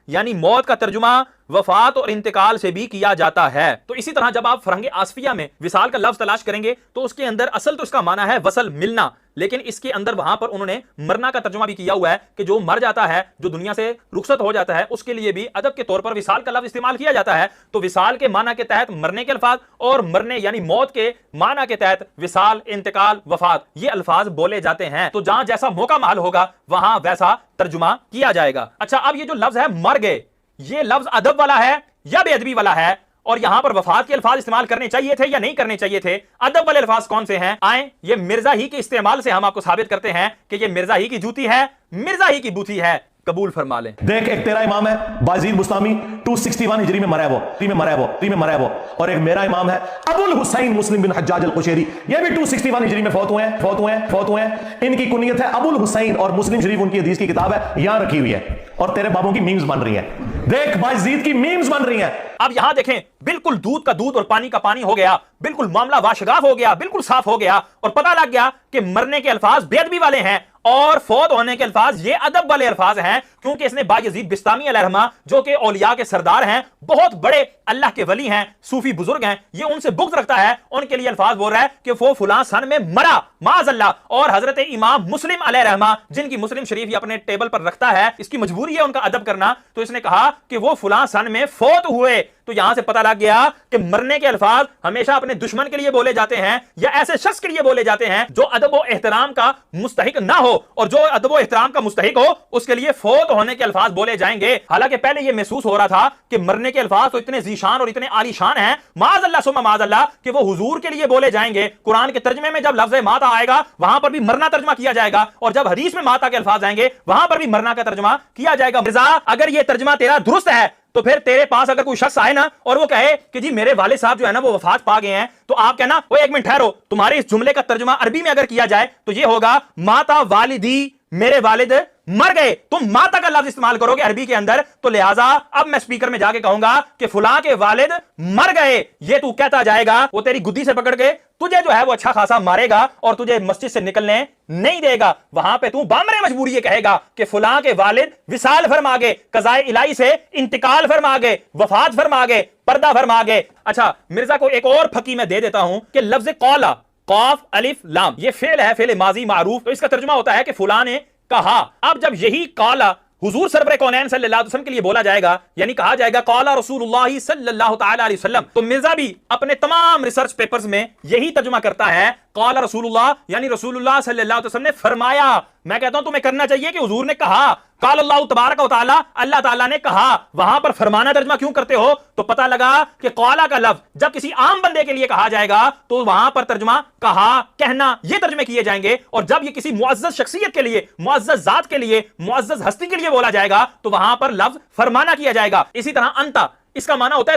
یعنی موت کا ترجمہ وفات اور انتقال سے بھی کیا جاتا ہے۔ تو اسی طرح جب آپ فرہنگ آصفیہ میں وصال کا لفظ تلاش کریں گے تو اس کے اندر اصل تو اس کا معنی ہے وصل، ملنا، لیکن اس کے اندر وہاں پر انہوں نے مرنا کا ترجمہ بھی کیا ہوا ہے کہ جو مر جاتا ہے، جو دنیا سے رخصت ہو جاتا ہے، اس کے لیے بھی ادب کے طور پر وصال کا لفظ استعمال کیا جاتا ہے۔ تو وصال کے معنی کے تحت مرنے کے الفاظ اور مرنے یعنی موت کے معنی کے تحت وصال، انتقال، وفات، یہ الفاظ بولے جاتے ہیں۔ تو جہاں جیسا موقع محل ہوگا وہاں ویسا ترجمہ کیا جائے گا۔ اچھا، اب یہ جو لفظ ہے مر گئے، یہ لفظ ادب والا ہے یا بے ادبی والا ہے؟ اور یہاں پر وفات کے الفاظ استعمال کرنے چاہیے تھے یا نہیں کرنے چاہیے تھے؟ ادب والے الفاظ کون سے ہیں؟ آئیں یہ مرزا ہی کے استعمال سے ہم آپ کو ثابت کرتے ہیں کہ یہ مرزا ہی کی جوتی ہے، مرزا ہی کی بوتی ہے، قبول فرما لیں۔ دیکھ، ایک تیرا امام ہے بازید بستامی 261 ہجری میں مرا ہے وہ، اور ایک میرا امام ہے ابو الحسین مسلم بن حجاج القشیری، یہ بھی 261 ہجری میں فوت ہوئے ہیں۔ ان کی کنیت ہے ابو الحسین اور مسلم شریف ان کی حدیث کی کتاب ہے یہاں رکھی ہوئی ہے، اور تیرے بابوں کی میمز بن رہی ہیں۔ دیکھ، بازید کی میمز بن رہی ہیں۔ اب یہاں دیکھیں، بالکل دودھ کا دودھ اور پانی کا پانی ہو گیا، بالکل معاملہ واشگاف ہو گیا، بالکل صاف ہو گیا، اور پتہ لگ گیا کہ مرنے کے الفاظ بے ادبی والے ہیں اور فوت ہونے کے الفاظ یہ ادب والے الفاظ ہیں، کیونکہ اس نے بایزید بستامی علیہ الرحمہ جو کہ اولیاء کے سردار ہیں، بہت بڑے اللہ کے ولی ہیں، صوفی بزرگ ہیں، یہ ان سے بغض رکھتا ہے، ان کے لیے الفاظ بول رہا ہے کہ وہ فلاں سن میں مرا معاذ اللہ۔ اور حضرت امام مسلم علیہ الرحمہ جن کی مسلم شریف یہ اپنے ٹیبل پر رکھتا ہے، اس کی مجبوری ہے ان کا ادب کرنا، تو اس نے کہا کہ وہ فلاں سن میں فوت ہوئے۔ تو یہاں سے پتہ لگ گیا کہ مرنے کے الفاظ ہمیشہ اپنے دشمن کے لیے بولے جاتے ہیں یا ایسے شخص کے لیے بولے جاتے ہیں جو ادب و احترام کا مستحق نہ ہو، اور جو ادب و احترام کا مستحق ہو اس کے لیے فوت ہونے کے الفاظ بولے جائیں گے۔ حالانکہ پہلے یہ محسوس ہو رہا تھا کہ مرنے کے الفاظ تو اتنے ذیشان اور اتنے عالی شان ہیں، معاذ اللہ ثم معاذ اللہ، کہ وہ حضور کے لیے بولے جائیں گے۔ قرآن کے ترجمے میں جب لفظ ماتا آئے گا وہاں پر بھی مرنا ترجمہ کیا جائے گا، اور جب حدیث میں ماتا کے الفاظ آئیں گے وہاں پر بھی مرنا کا ترجمہ کیا جائے گا۔ مرزا، اگر یہ ترجمہ تیرا درست ہے تو پھر تیرے پاس اگر کوئی شخص آئے نا اور وہ کہے کہ جی میرے والد صاحب جو ہے نا وہ وفات پا گئے ہیں، تو آپ کہنا وہ ایک منٹ ٹھہرو، تمہارے اس جملے کا ترجمہ عربی میں اگر کیا جائے تو یہ ہوگا ماتا والدی، میرے والد مر گئے۔ تم ماتا کا لفظ استعمال کرو گے عربی کے اندر، تو لہٰذا اب میں سپیکر میں جا کے کہوں گا کہ فلاں کے والد مر گئے، یہ تو کہتا جائے گا، وہ تیری گدی سے پکڑ کے تجھے جو ہے وہ اچھا خاصا مارے گا اور تجھے مسجد سے نکلنے نہیں دے گا۔ وہاں پہ تو بامر مجبوری یہ کہے گا کہ فلاں کے والد وصال فرما گئے، قضائے الہی سے انتقال فرما گئے، وفات فرما گئے، پردہ فرما گئے۔ اچھا، مرزا کو ایک اور پھکی میں دے دیتا ہوں کہ لفظ قولا، قاف الف لام، یہ فعل ہے، فعل ماضی معروف، تو اس کا ترجمہ ہوتا ہے کہ فلاں نے کہا۔ اب جب یہی قالا حضور سرور کونین صلی اللہ علیہ وسلم کے لیے بولا جائے گا، یعنی کہا جائے گا قالا رسول اللہ صلی اللہ تعالی علیہ وسلم، تو مرزا بھی اپنے تمام ریسرچ پیپرز میں یہی ترجمہ کرتا ہے، قال رسول اللہ یعنی رسول اللہ صلی اللہ علیہ وسلم نے فرمایا۔ میں کہتا ہوں تمہیں کرنا چاہیے کہ حضور نے کہا، قال اللہ تبارک و تعالی، اللہ تعالیٰ نے کہا، وہاں پر فرمانا ترجمہ کیوں کرتے ہو؟ تو پتہ لگا کہ قالا کا لفظ جب کسی عام بندے کے لیے کہا جائے گا تو وہاں پر ترجمہ کہا، کہنا، یہ ترجمے کیے جائیں گے، اور جب یہ کسی معزز شخصیت کے لیے، معزز ذات کے لیے، معزز ہستی کے لیے بولا جائے گا تو وہاں پر لفظ فرمانا کیا جائے گا۔ اسی طرح انتا، اس کا معنی ہوتا ہے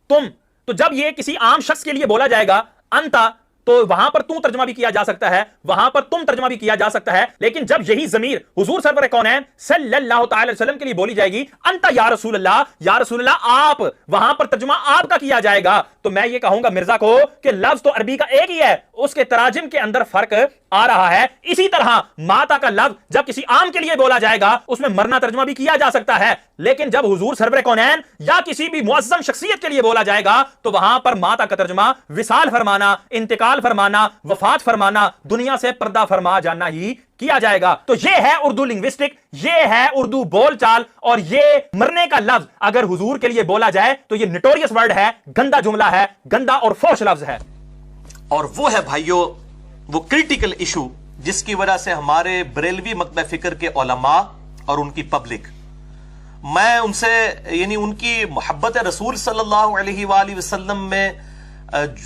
تم، تو جب یہ کسی عام شخص کے لیے بولا جائے گا انتا، تو وہاں پر تو ترجمہ بھی کیا جا سکتا ہے، وہاں پر تم ترجمہ بھی کیا جا سکتا ہے، لیکن جب یہی ضمیر حضور سرور کونین صلی اللہ تعالی علیہ وسلم کے لیے بولی جائے گی، انت یا رسول اللہ، یا رسول اللہ آپ، وہاں پر ترجمہ آپ کا کیا جائے گا۔ تو میں یہ کہوں گا مرزا کو کہ لفظ تو عربی کا ایک ہی ہے، اس کے تراجم کے اندر فرق آ رہا ہے۔ اسی طرح ماتا کا لفظ جب کسی عام کے لیے بولا جائے گا اس میں مرنا ترجمہ بھی کیا جا سکتا ہے، لیکن جب حضور سرور کونین یا کسی بھی معظم شخصیت کے لیے بولا جائے گا تو وہاں پر ماتا کا ترجمہ وصال فرمانا، انتقال فرمانا، وفات فرمانا، دنیا سے پردہ فرما جانا ہی کیا جائے گا۔ تو یہ ہے اردو لنگوسٹک، یہ ہے اردو بول چال، اور یہ مرنے کا لفظ اگر حضور کے لیے بولا جائے تو یہ نٹوریس ورڈ ہے، گندا جملہ ہے، گندا اور فوش لفظ ہے۔ اور وہ ہے بھائیو وہ کرٹیکل ایشو جس کی وجہ سے ہمارے بریلوی مکتب فکر کے علماء اور ان کی پبلک، میں ان سے یعنی ان کی محبت رسول صلی اللہ علیہ وآلہ وسلم میں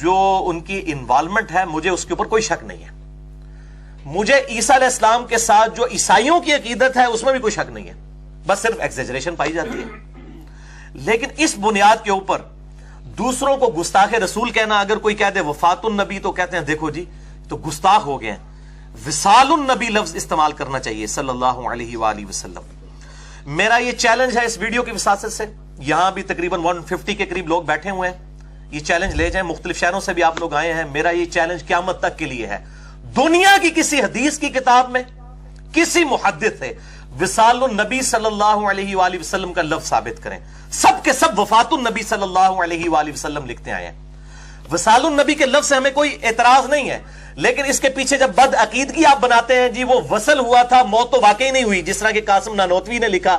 جو ان کی انوالومنٹ ہے، مجھے اس کے اوپر کوئی شک نہیں ہے۔ مجھے عیسیٰ علیہ السلام کے ساتھ جو عیسائیوں کی عقیدت ہے اس میں بھی کوئی شک نہیں ہے، بس صرف ایگزیجریشن پائی جاتی ہے۔ لیکن اس بنیاد کے اوپر دوسروں کو گستاخ رسول کہنا، اگر کوئی کہہ دے وفات النبی تو کہتے ہیں دیکھو جی تو گستاخ ہو گئے ہیں، وصال النبی لفظ استعمال کرنا چاہیے صلی اللہ علیہ وآلہ وسلم۔ میرا یہ چیلنج ہے اس ویڈیو کی وساطت سے، یہاں بھی تقریباً 150 کے قریب لوگ بیٹھے ہوئے ہیں، یہ چیلنج لے جائیں، مختلف شہروں سے بھی آپ لوگ آئے ہیں، میرا یہ چیلنج قیامت تک کے لیے ہے، دنیا کی کسی حدیث کی کتاب میں کسی محدث سے وصال النبی صلی اللہ علیہ وآلہ وسلم کا لفظ ثابت کریں. سب کے سب وفات النبی صلی اللہ علیہ وآلہ وسلم لکھتے آئے ہیں. وصال النبی کے لفظ سے ہمیں کوئی اعتراض نہیں ہے، لیکن اس کے پیچھے جب بد عقیدگی آپ بناتے ہیں، جی وہ وصل ہوا تھا، موت تو واقعی نہیں ہوئی، جس طرح کہ قاسم نانوتوی نے لکھا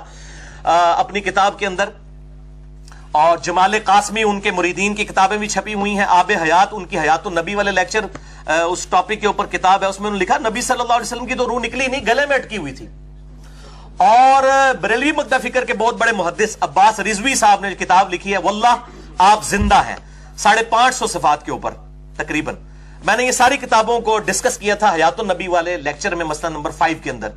اپنی کتاب کے اندر، اور جمال قاسمی ان کے مریدین کی کتابیں بھی چھپی ہوئی ہیں. آب حیات ان کی حیات النبی والے لیکچر اس ٹاپک کے اوپر کتاب ہے، اس میں انہوں نے لکھا نبی صلی اللہ علیہ وسلم کی تو روح نکلی نہیں، گلے میں اٹکی ہوئی تھی. اور بریلوی مقدہ فکر کے بہت بڑے محدث عباس رضوی صاحب نے کتاب لکھی ہے واللہ آپ زندہ ہیں، 550 صفات کے اوپر تقریباً. میں نے یہ ساری کتابوں کو ڈسکس کیا تھا حیات النبی والے لیکچر میں، مسئلہ نمبر 5 کے اندر.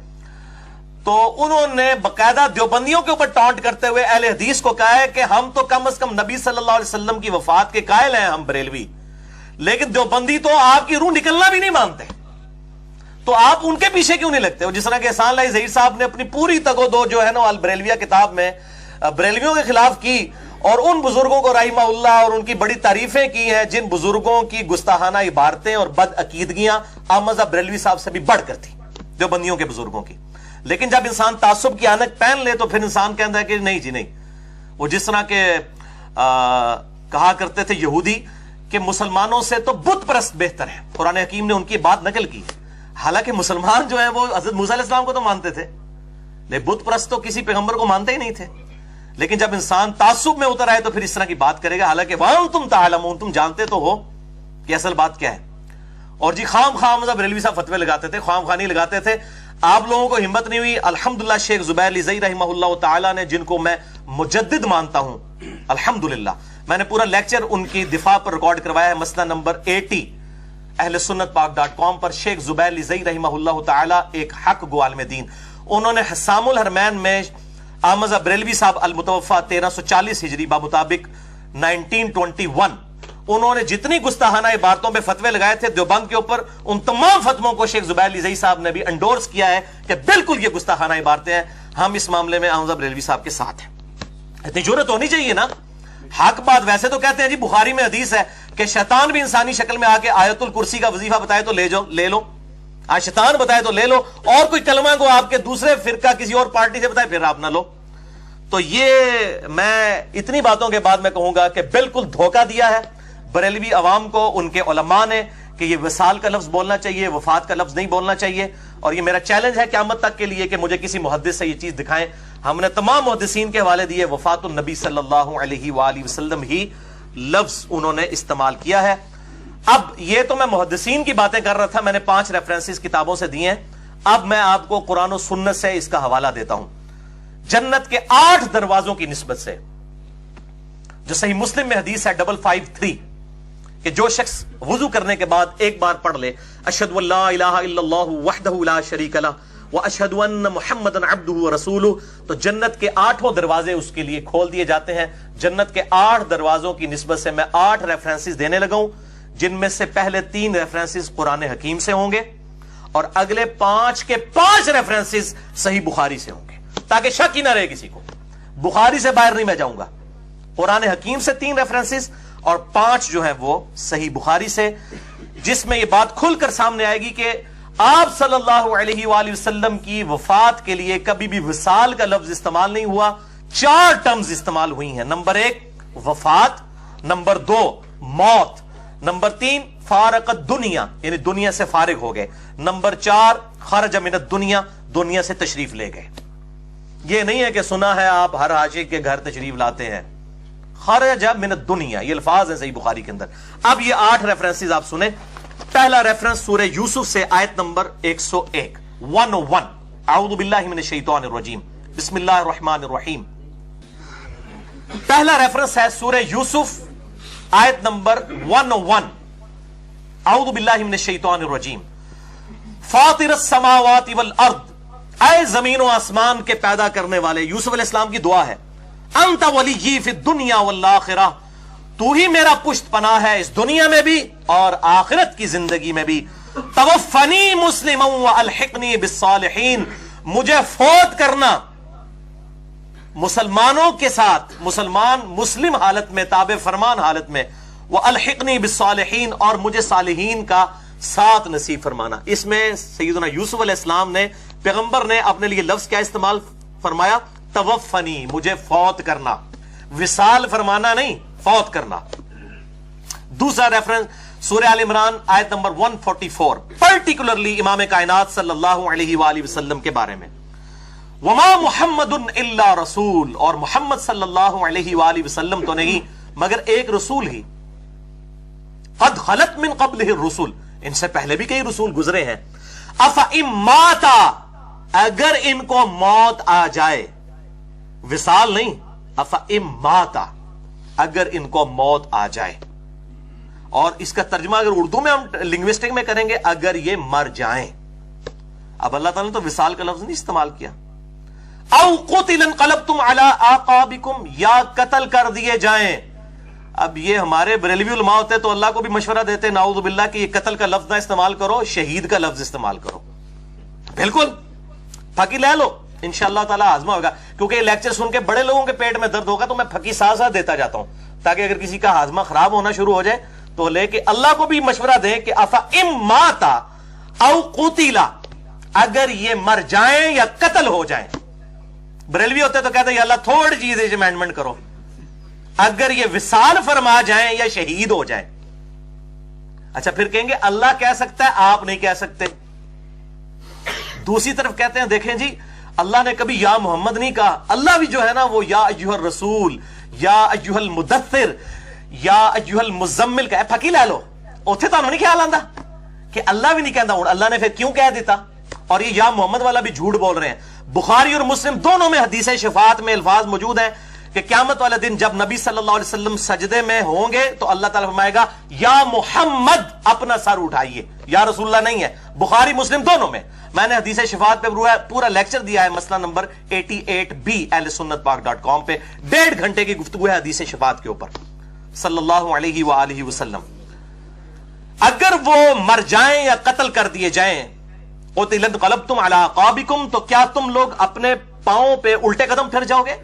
تو انہوں نے باقاعدہ دیوبندیوں کے اوپر ٹانٹ کرتے ہوئے اہل حدیث کو کہا ہے کہ ہم تو کم از کم نبی صلی اللہ علیہ وسلم کی وفات کے قائل ہیں ہم بریلوی، لیکن دیوبندی تو آپ کی روح نکلنا بھی نہیں مانتے، تو آپ ان کے پیچھے کیوں نہیں لگتے ہو؟ جس طرح کہ احسان اللہ ظہیر صاحب نے اپنی پوری تگ و دو جو ہے نا البریلویہ کتاب میں بریلویوں کے خلاف کی، اور ان بزرگوں کو رحمہ اللہ اور ان کی بڑی تعریفیں کی ہیں جن بزرگوں کی گستاخانہ عبارتیں اور بد عقیدگیاں احمد بریلوی صاحب سے بھی بڑھ کر تھی دیوبندیوں کے بزرگوں کی. لیکن جب انسان تعصب کی عینک پہن لے تو پھر انسان کہتا ہے کہ نہیں جی نہیں. وہ جس طرح کے کہا کرتے تھے یہودی کہ مسلمانوں سے تو بت پرست بہتر ہیں، قرآن حکیم نے ان کی بات نقل کی، حالانکہ مسلمان جو ہیں وہ حضرت موسیٰ علیہ السلام کو تو مانتے تھے، لیکن بت پرست تو کسی پیغمبر کو مانتے ہی نہیں تھے. لیکن جب انسان تعصب میں اتر آئے تو پھر اس طرح کی بات کرے گا، حالانکہ وَأَنْتُمْ تَعْلَمُونَ تم جانتے تو ہو کہ اصل بات کیا ہے. اور جی خام بریلوی صاحب فتوے لگاتے تھے، خام خانی لگاتے تھے. آپ لوگوں کو ہمت نہیں ہوئی. الحمدللہ شیخ زبیر علی زئی رحمہ اللہ تعالی نے، جن کو میں مجدد مانتا ہوں الحمدللہ، میں نے پورا لیکچر ان کی دفاع پر ریکارڈ کروایا ہے، مسئلہ نمبر 80 اہل سنت پاک.com پر. شیخ زبیر علی زئی رحمہ اللہ تعالی ایک حق گو عالم دین، انہوں نے حسام الحرمین میں احمد بریلوی صاحب المتوفا 1340 ہجری بمطابق 1921 انہوں نے جتنی گستاخانہ عبارتوں پہ فتوے لگائے تھے دیوبند کے اوپر، ان تمام فتووں کو شیخ زبیر علی زئی صاحب نے بھی انڈورس کیا ہے کہ بالکل یہ گستاخانہ عبارتیں ہیں. ہم اس معاملے میں احمد بریلوی صاحب کے ساتھ ہیں. اتنی جرأت ہونی چاہیے نا. حق بات. ویسے تو کہتے ہیں جی بخاری میں حدیث ہے کہ شیطان بھی انسانی شکل میں آ کے آیت الکرسی کا وظیفہ بتائے تو لے لو. آج شیطان بتائے تو لے لو، اور کوئی کلمہ کو آپ کے دوسرے فرقہ کسی اور پارٹی سے بتائے پھر آپ نہ لو. تو یہ میں اتنی باتوں کے بعد میں کہوں گا کہ بالکل دھوکہ دیا ہے بریلوی عوام کو ان کے علماء نے کہ یہ وصال کا لفظ بولنا چاہیے، وفات کا لفظ نہیں بولنا چاہیے. اور یہ میرا چیلنج ہے قیامت تک کے لیے کہ مجھے کسی محدث سے یہ چیز دکھائیں. ہم نے تمام محدثین کے حوالے دیے، وفات النبی صلی اللہ علیہ وآلہ وسلم ہی لفظ انہوں نے استعمال کیا ہے. اب یہ تو میں محدثین کی باتیں کر رہا تھا، میں نے 5 ریفرنسز کتابوں سے دیے ہیں. اب میں آپ کو قرآن و سنت سے اس کا حوالہ دیتا ہوں. جنت کے 8 دروازوں کی نسبت سے جو صحیح مسلم میں حدیث ہے 553 کہ جو شخص وضو کرنے کے بعد ایک بار پڑھ لے اشہد ان لا الہ الا اللہ وحدہ لا شریک لہ واشہد ان محمدا عبدہ ورسولہ، تو جنت کے 8 دروازے اس کے لیے کھول دیے جاتے ہیں. جنت کے 8 دروازوں کی نسبت سے میں 8 ریفرنسز دینے لگا ہوں، جن میں سے پہلے 3 ریفرنسز قرآن حکیم سے ہوں گے اور اگلے 5 کے 5 ریفرنسز صحیح بخاری سے ہوں گے، تاکہ شک ہی نہ رہے کسی کو. بخاری سے باہر نہیں میں جاؤں گا. قرآن حکیم سے 3 ریفرنسز اور 5 جو ہیں وہ صحیح بخاری سے، جس میں یہ بات کھل کر سامنے آئے گی کہ آپ صلی اللہ علیہ وآلہ وسلم کی وفات کے لیے کبھی بھی وصال کا لفظ استعمال نہیں ہوا. 4 ٹرمز استعمال ہوئی ہیں. نمبر 1 وفات، نمبر 2 موت، نمبر 3 فارق دنیا یعنی دنیا سے فارغ ہو گئے، نمبر 4 خرج من الدنیا دنیا سے تشریف لے گئے. یہ نہیں ہے کہ سنا ہے آپ ہر عاشق کے گھر تشریف لاتے ہیں. خرج من الدنیا یہ الفاظ ہیں صحیح بخاری کے اندر. اب یہ 8 ریفرنسز آپ سنیں. پہلا ریفرنس سورہ یوسف سے آیت نمبر 101 101 اعوذ باللہ من الشیطان الرجیم بسم اللہ الرحمن الرحیم. پہلا ریفرنس ہے سورہ یوسف آیت نمبر 101 اعوذ باللہ من الشیطان الرجیم. فاطر السماوات والارض، اے زمین و آسمان کے پیدا کرنے والے. یوسف علیہ السلام کی دعا ہے. انت ولی فی الدنیا والآخرہ، تو ہی میرا پشت پناہ ہے اس دنیا میں بھی اور آخرت کی زندگی میں بھی. توفنی مسلما والحقنی بالصالحین، مجھے فوت کرنا مسلمانوں کے ساتھ، مسلم حالت میں، تابع فرمان حالت میں، والحقنی بالصالحین، اور مجھے صالحین کا ساتھ نصیب فرمانا. اس میں سیدنا یوسف علیہ السلام نے پیغمبر نے اپنے لیے لفظ کیا استعمال فرمایا؟ توفنی، مجھے فوت کرنا. وصال فرمانا نہیں، فوت کرنا. دوسرا ریفرنس سورہ آل عمران آیت نمبر 144، پرٹیکولرلی امام کائنات صلی اللہ علیہ وآلہ وسلم کے بارے میں. وما محمد الا رسول، اور محمد صلی اللہ علیہ وآلہ وسلم تو نہیں مگر ایک رسول ہی. قد خلت من قبلہ الرسل، ان سے پہلے بھی کئی رسول گزرے ہیں. افئن ماتا، اگر ان کو موت آ جائے، وصال نہیں، افئن ماتا، اگر ان کو موت آ جائے. اور اس کا ترجمہ اگر اردو میں ہم لنگوسٹک میں کریں گے، اگر یہ مر جائیں. اب اللہ تعالیٰ نے تو وصال کا لفظ نہیں استعمال کیا. او قتل انقلبتم علی اعقابکم، یا قتل کر دیے جائیں. اب یہ ہمارے بریلوی علماء ہوتے تو اللہ کو بھی مشورہ دیتے نعوذ باللہ کہ یہ قتل کا لفظ نہ استعمال کرو، شہید کا لفظ استعمال کرو. بالکل پھکی لے لو، انشاءاللہ تعالی ہاضمہ ہوگا. کیونکہ یہ لیکچر سن کے بڑے لوگوں کے پیٹ میں درد ہوگا تو میں پھکی ساتھ ساتھ دیتا جاتا ہوں تاکہ اگر کسی کا ہاضمہ خراب ہونا شروع ہو جائے تو لے کے اللہ کو بھی مشورہ دیں کہ افئن ماتا او قتلا، اگر یہ مر جائیں یا قتل ہو جائیں. بریلوی ہوتے تو کہتے ہیں یا اللہ تھوڑی چیز امینڈمنٹ کرو، اگر یہ وصال فرما جائیں یا شہید ہو جائیں. اچھا پھر کہیں گے اللہ کہہ سکتا ہے، آپ نہیں کہہ سکتے. دوسری طرف کہتے ہیں دیکھیں جی اللہ نے کبھی یا محمد نہیں کہا، اللہ بھی جو ہے نا وہ یا ایھا الرسول، یا ایھا المدثر، یا ایھا المزمل کا پھکی لے لو. اوتھے تو نہیں خیال آندا کہ اللہ بھی نہیں کہندا، ہوں اللہ نے پھر کیوں کہہ دیتا. اور یہ یا محمد والا بھی جھوٹ بول رہے ہیں. بخاری اور مسلم دونوں میں حدیث شفاعت میں الفاظ موجود ہیں کہ قیامت والے دن جب نبی صلی اللہ علیہ وسلم سجدے میں ہوں گے تو اللہ تعالیٰ فرمائے گا یا محمد اپنا سر اٹھائیے، یا رسول اللہ نہیں ہے. بخاری مسلم دونوں میں. میں نے حدیث شفاعت پہ پورا لیکچر دیا ہے، مسئلہ نمبر 88B ahlsunnatpak.com پہ. 1.5 گھنٹے کی گفتگو ہے حدیث شفاعت کے اوپر صلی اللہ علیہ وآلہ وسلم. اگر وہ مر جائیں یا قتل کر دیے جائیں، قتل انقلبتم علی اعقابکم، تو کیا تم لوگ اپنے پاؤں پہ الٹے قدم پھر جاؤ گے؟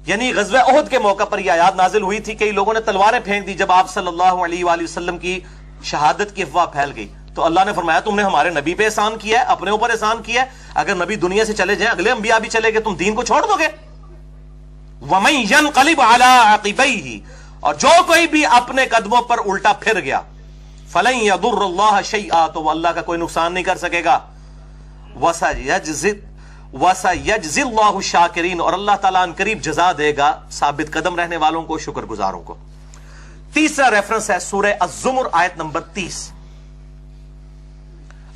یعنی غزوہ احد کے موقع پر یہ آیات نازل ہوئی تھی. کئی لوگوں نے تلواریں پھینک دی جب آپ صلی اللہ علیہ وآلہ وسلم کی شہادت کی افواہ پھیل گئی تو اللہ نے فرمایا تم نے ہمارے نبی پہ احسان کیا ہے، اپنے اوپر احسان کیا ہے. اگر نبی دنیا سے چلے جائیں، اگلے انبیاء بھی چلے گئے، تم دین کو چھوڑ دو گے. وَمَن يَنْقَلِبْ عَلَىٰ عَقِبَيْهِ، اور جو کوئی بھی اپنے قدموں پر الٹا پھر گیا، فَلَن يَضُرَّ اللَّهَ شَيْئًا، تو وہ اللہ کا کوئی نقصان نہیں کر سکے گا. وَسَيَجْزِي اللَّهُ الشَّاكِرِينَ، اور اللہ تعالیٰ ان قریب جزا دے گا ثابت قدم رہنے والوں کو، شکر گزاروں کو. تیسرا ریفرنس ہے سورہ الزمر آیت نمبر 30.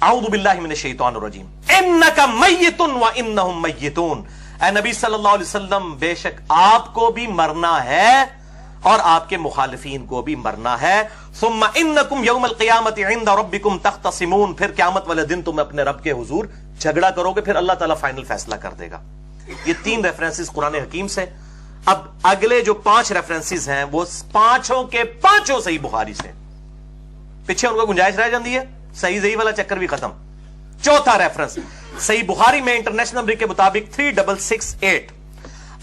اعوذ باللہ من الشیطان الرجیم. انک میت وانہم میتون، اے نبی صلی اللہ علیہ وسلم بے شک آپ کو بھی مرنا ہے اور آپ کے مخالفین کو بھی مرنا ہے. ثم انکم یوم القیامت عند ربکم تختصمون، پھر قیامت والے دن تم اپنے رب کے حضور جھگڑا کرو گے، پھر اللہ تعالیٰ فائنل فیصلہ کر دے گا. یہ 3 ریفرنسز قرآن حکیم سے. اب اگلے جو 5 ریفرنسز ہیں وہ پانچوں کے پانچوں صحیح بخاری سے. پیچھے ان کو گنجائش رہ جاتی ہے، صحیح ضعیف والا چکر بھی ختم. چوتھا ریفرنس صحیح بخاری میں انٹرنیشنل نمبر کے مطابق 3668،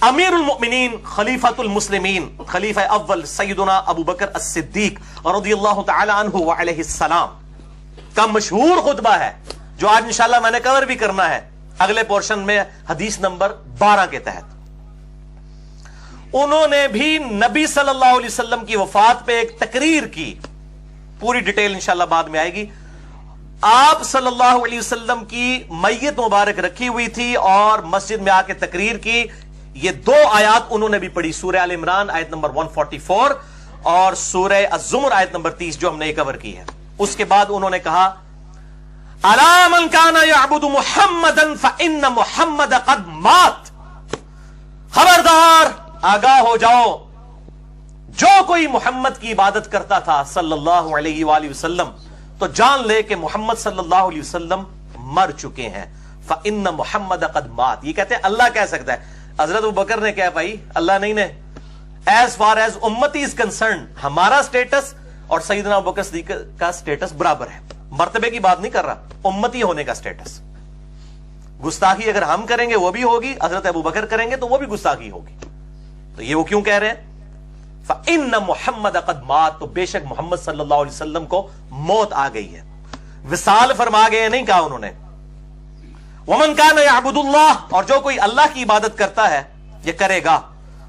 امیر المؤمنین خلیفۃ المسلمین خلیفہ اول سیدنا ابو بکر الصدیق رضی اللہ تعالی عنہ وعلیہ السلام کا مشہور خطبہ ہے جو آج انشاءاللہ میں نے کور بھی کرنا ہے اگلے پورشن میں حدیث نمبر 12 کے تحت. انہوں نے بھی نبی صلی اللہ علیہ وسلم کی وفات پہ ایک تقریر کی، پوری ڈیٹیل انشاءاللہ بعد میں آئے گی. آپ صلی اللہ علیہ وسلم کی میت مبارک رکھی ہوئی تھی اور مسجد میں آ کے تقریر کی. یہ 2 آیات انہوں نے بھی پڑھی، سورہ آل عمران آیت نمبر 144 اور سورہ الزمر آیت نمبر 30 جو ہم نے کور کی ہے. اس کے بعد انہوں نے کہا الا من کان یعبد محمدا فان محمد قد مات، خبردار آگاہ ہو جاؤ، جو کوئی محمد کی عبادت کرتا تھا صلی اللہ علیہ وآلہ وسلم تو جان لے کہ محمد صلی اللہ علیہ وسلم مر چکے ہیں. فَإِنَّ مُحَمَّدَ قَدْ مَاتَ، یہ کہتے ہیں اللہ کہہ سکتا ہے. حضرت ابو بکر نے کہا بھائی اللہ نہیں نے. ایز فار ایز امتی از کنسرن، ہمارا سٹیٹس اور سیدنا ابو بکر صدیق کا سٹیٹس برابر ہے. مرتبے کی بات نہیں کر رہا، امتی ہونے کا سٹیٹس. گستاخی اگر ہم کریں گے وہ بھی ہوگی، حضرت ابو بکر کریں گے تو وہ بھی گستاخی ہوگی. تو یہ وہ کیوں کہہ رہے ہیں فَإِنَّ مُحَمَّدَ قَدْ مَاتَ، تو بے شک محمد صلی اللہ علیہ وسلم کو موت آ گئی ہے، وصال فرما گئے نہیں کہا انہوں نے. ومن کان یعبد اللہ، اور جو کوئی اللہ کی عبادت کرتا ہے یہ کرے گا،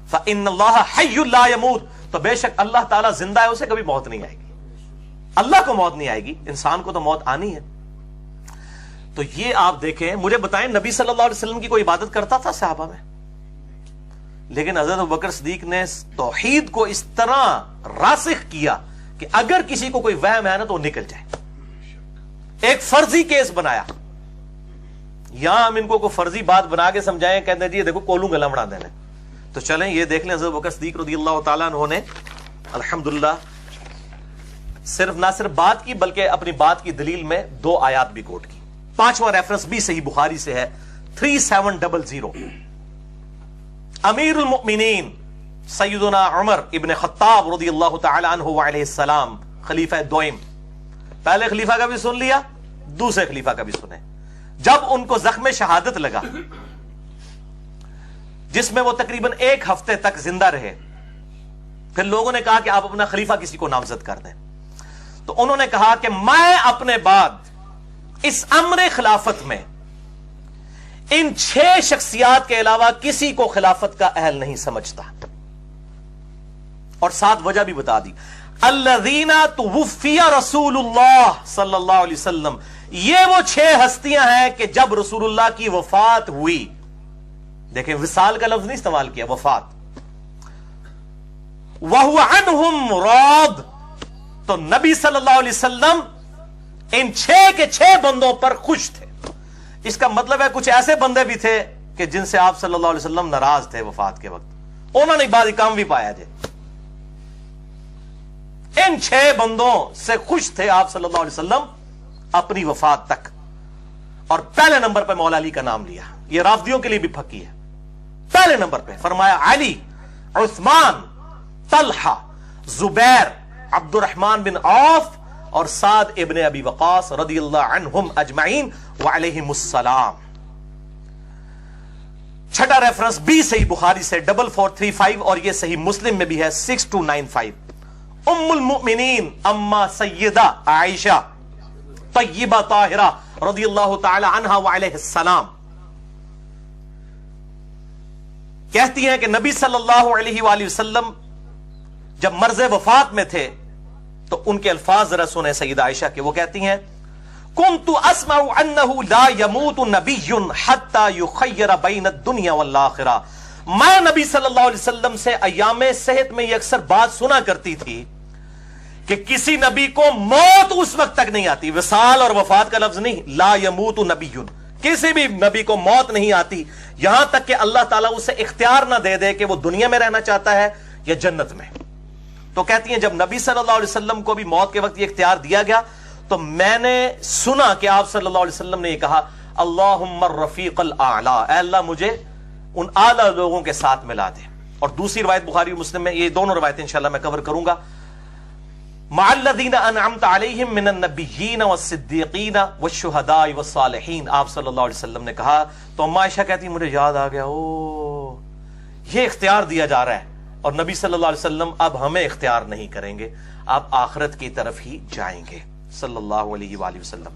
فإن اللہ حی لا یموت، تو بے شک اللہ تعالیٰ زندہ ہے، اسے کبھی موت نہیں آئے گی۔ اللہ کو موت نہیں آئے گی، انسان کو تو موت آنی ہے۔ تو یہ آپ دیکھیں، مجھے بتائیں نبی صلی اللہ علیہ وسلم کی کوئی عبادت کرتا تھا صحابہ میں؟ لیکن حضرت ابوبکر صدیق نے توحید کو اس طرح راسخ کیا کہ اگر کسی کو کوئی وہم ہے نا تو وہ نکل جائے۔ ایک فرضی کیس بنایا، یہاں ہم ان کو کوئی فرضی بات بنا کے سمجھائیں، کہتے ہیں جی دیکھو کولوں گلا بنا دینا، تو چلیں یہ دیکھ لیں حضرت ابوبکر صدیق رضی اللہ تعالیٰ عنہ نے الحمدللہ صرف نہ صرف بات کی بلکہ اپنی بات کی دلیل میں 2 آیات بھی کوٹ کی۔ 5واں ریفرنس بھی صحیح بخاری سے ہے 3700، امیر المؤمنین سیدنا عمر ابن خطاب رضی اللہ تعالی عنہ وعلیہ السلام، خلیفہ دوئم، پہلے خلیفہ کا بھی سن لیا، دوسرے خلیفہ کا بھی سنے۔ جب ان کو زخم شہادت لگا جس میں وہ تقریباً 1 ہفتے تک زندہ رہے، پھر لوگوں نے کہا کہ آپ اپنا خلیفہ کسی کو نامزد کر دیں، تو انہوں نے کہا کہ میں اپنے بعد اس امر خلافت میں ان 6 شخصیات کے علاوہ کسی کو خلافت کا اہل نہیں سمجھتا، اور 7 وجہ بھی بتا دی۔ الذین توفی رسول اللہ صلی اللہ علیہ وسلم، یہ وہ 6 ہستیاں ہیں کہ جب رسول اللہ کی وفات ہوئی، دیکھیں وصال کا لفظ نہیں استعمال کیا، وفات، وَهُوَ عَنْهُمْ رَاضٍ، تو نبی صلی اللہ علیہ وسلم ان 6 کے 6 بندوں پر خوش تھے۔ اس کا مطلب ہے کچھ ایسے بندے بھی تھے کہ جن سے آپ صلی اللہ علیہ وسلم ناراض تھے وفات کے وقت، انہوں نے بعض کام بھی پایا جائے، ان 6 بندوں سے خوش تھے آپ صلی اللہ علیہ وسلم اپنی وفات تک۔ اور پہلے نمبر پہ مولا علی کا نام لیا، یہ رافضیوں کے لیے بھی پھکی ہے۔ پہلے نمبر پہ فرمایا علی، عثمان، طلحہ، زبیر، عبد الرحمن بن عوف اور سعد ابن ابی وقاص رضی اللہ عنہم اجمعین وعلیہم السلام۔ 6واں ریفرنس بھی صحیح بخاری سے 4435 اور یہ صحیح مسلم میں بھی ہے 6295، ام المؤمنین اما سیدہ عائشہ طیبہ طاہرہ رضی اللہ تعالی عنہا وعلیہ السلام کہتی ہیں کہ نبی صلی اللہ علیہ وآلہ وسلم جب مرض وفات میں تھے تو ان کے الفاظ ذرا سنیں سیدہ عائشہ کے، وہ کہتی ہیں کنت اسمع انه لا يموت نبی حتى يخیر بین الدنیا والآخرہ، میں نبی صلی اللہ علیہ وسلم سے ایام صحت میں یہ اکثر بات سنا کرتی تھی کہ کسی نبی کو موت اس وقت تک نہیں آتی، وصال اور وفات کا لفظ نہیں، لا يموت نبی، کسی بھی نبی کو موت نہیں آتی یہاں تک کہ اللہ تعالیٰ اسے اختیار نہ دے دے کہ وہ دنیا میں رہنا چاہتا ہے یا جنت میں۔ تو کہتی ہیں جب نبی صلی اللہ علیہ وسلم کو بھی موت کے وقت یہ اختیار دیا گیا تو میں نے سنا کہ آپ صلی اللہ علیہ وسلم نے یہ کہا اللہم الرفیق الاعلی، اے اللہ مجھے ان اعلیٰ لوگوں کے ساتھ ملا دے۔ اور دوسری روایت بخاری اور مسلم میں، یہ دونوں روایتیں انشاءاللہ میں کور کروں گا، مع الذین انعمت علیہم من النبیین والصدیقین والشہداء والصالحین، آپ صلی اللہ علیہ وسلم نے کہا تو اما عائشہ کہتی مجھے یاد آ گیا، او یہ اختیار دیا جا رہا ہے، اور نبی صلی اللہ علیہ وسلم اب ہمیں اختیار نہیں کریں گے، آپ آخرت کی طرف ہی جائیں گے صلی اللہ علیہ وآلہ وسلم۔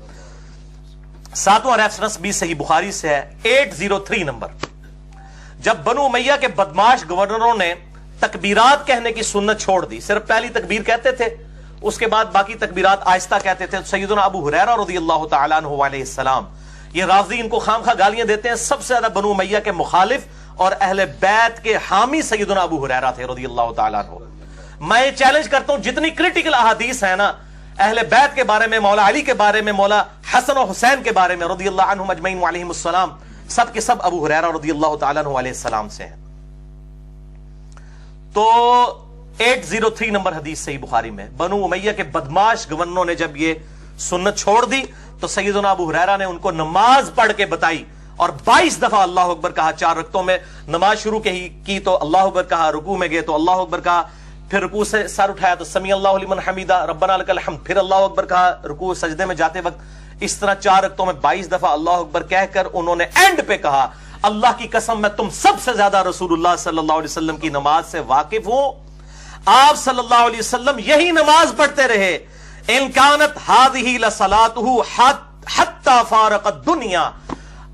7واں ریفرنس بھی صحیح بخاری سے ہے 803 نمبر، جب بنو امیہ کے بدماش گورنروں نے تکبیرات کہنے کی سنت چھوڑ دی، صرف پہلی تکبیر کہتے تھے، اس کے بعد باقی تکبیرات آہستہ کہتے تھے، سیدنا ابو ہریرہ رضی اللہ تعالیٰ عنہ علیہ السلام، یہ رافضی ان کو خامخواہ گالیاں دیتے ہیں، سب سے زیادہ بنو امیہ کے مخالف اور اہل بیت کے حامی سیدنا ابو ہریرہ تھے رضی اللہ تعالیٰ عنہ۔ میں یہ چیلنج کرتا ہوں جتنی کریٹیکل احادیث ہیں نا اہل بیت کے بارے میں، مولا علی کے بارے میں، مولا حسن و حسین کے بارے میں رضی اللہ عنہم اجمعین وعلیہم السلام، سب کے سب ابو ہریرہ رضی اللہ تعالیٰ عنہ علیہ السلام سے ہیں۔ تو 803 نمبر حدیث صحیح بخاری میں، بنو امیہ کے بدماش گورنروں نے جب یہ سنت چھوڑ دی تو سیدنا ابو ہریرہ نے ان کو نماز پڑھ کے بتائی اور 22 دفعہ اللہ اکبر کہا، 4 رکعتوں میں نماز شروع کی تو اللہ اکبر کہا، رکوع میں گئے تو اللہ اکبر کہا، پھر رکوع سے سر اٹھایا تو سمیع اللہ لمن حمیدہ ربنا لک الحمد، پھر اللہ اکبر کہا، رکوع سجدے میں جاتے وقت اس طرح 4 رکعتوں میں 22 دفعہ اللہ اکبر کہہ کر انہوں نے اینڈ پہ کہا اللہ کی قسم میں تم سب سے زیادہ رسول اللہ صلی اللہ علیہ وسلم کی نماز سے واقف ہوں، آپ صلی اللہ علیہ وسلم یہی نماز پڑھتے رہے، ان کانت ہذہ لصلاۃہ حتی فارق الدنیا،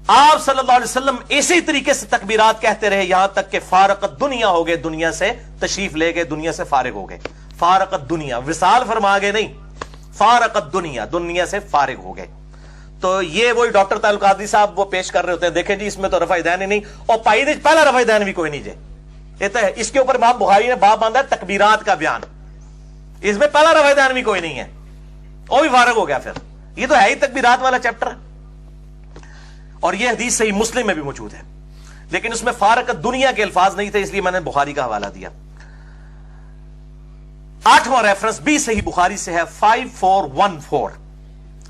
آپ صلی اللہ علیہ وسلم اسی طریقے سے تکبیرات کہتے رہے یہاں تک کہ فارقت دنیا ہو گئے, دنیا سے تشریف لے گئے, دنیا سے فارغ ہو گئے. فارقت دنیا, وصال فرما گئے نہیں, فارقت دنیا, دنیا سے فارغ ہو گئے. تو یہ وہی ڈاکٹر تعلق قادری صاحب وہ پیش کر رہے ہوتے ہیں, دیکھیں جی اس میں تو رفع دین ہی نہیں, اور پائی دے پہلا رفع دین بھی کوئی نہیں جے. یہ تو ہے, اس کے اوپر امام بخاری نے باب باندھا ہے تکبیرات کا بیان, اس میں پہلا رفع دین بھی کوئی نہیں ہے, وہ بھی فارغ ہو گیا. پھر یہ تو ہے ہی تکبیرات والا چیپٹر, اور یہ حدیث صحیح مسلم میں بھی موجود ہے, لیکن اس میں فارقت دنیا کے الفاظ نہیں تھے, اس لیے میں نے بخاری کا حوالہ دیا. 8واں ریفرنس بھی صحیح بخاری سے ہے, 5414.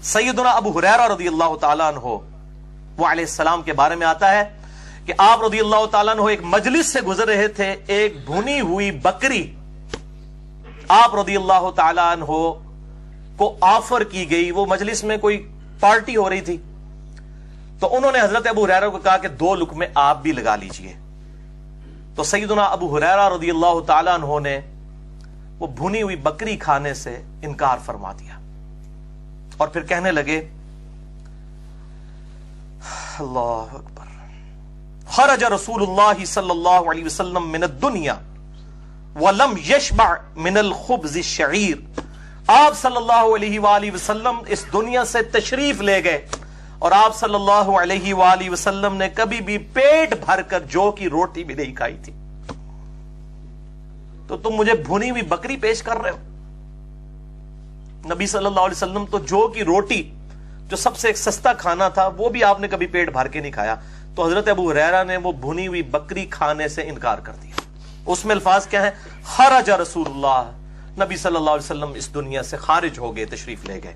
سیدنا ابو ہریرہ رضی اللہ تعالیٰ عنہ وہ علیہ السلام کے بارے میں آتا ہے کہ آپ رضی اللہ تعالیٰ عنہ ایک مجلس سے گزر رہے تھے, ایک بھنی ہوئی بکری آپ رضی اللہ تعالیٰ عنہ کو آفر کی گئی. وہ مجلس میں کوئی پارٹی ہو رہی تھی, تو انہوں نے حضرت ابو ہریرہ کو کہا کہ 2 لقمے آپ بھی لگا لیجئے. تو سیدنا ابو ہریرہ رضی اللہ تعالیٰ عنہ نے وہ بھنی ہوئی بکری کھانے سے انکار فرما دیا, اور پھر کہنے لگے اللہ اکبر, خرج رسول اللہ صلی اللہ علیہ وسلم من الدنیا ولم یشبع من الخبز الشعیر. آپ صلی اللہ علیہ وآلہ وسلم اس دنیا سے تشریف لے گئے, اور آپ صلی اللہ علیہ وآلہ وسلم نے کبھی بھی پیٹ بھر کر جو کی روٹی بھی نہیں کھائی تھی. تو تم مجھے بھنی ہوئی بکری پیش کر رہے ہو. نبی صلی اللہ علیہ وسلم تو جو کی روٹی جو سب سے ایک سستا کھانا تھا وہ بھی آپ نے کبھی پیٹ بھر کے نہیں کھایا. تو حضرت ابو ہریرہ نے وہ بھنی ہوئی بکری کھانے سے انکار کر دیا. اس میں الفاظ کیا ہیں, خرج رسول اللہ, نبی صلی اللہ علیہ وسلم اس دنیا سے خارج ہو گئے, تشریف لے گئے.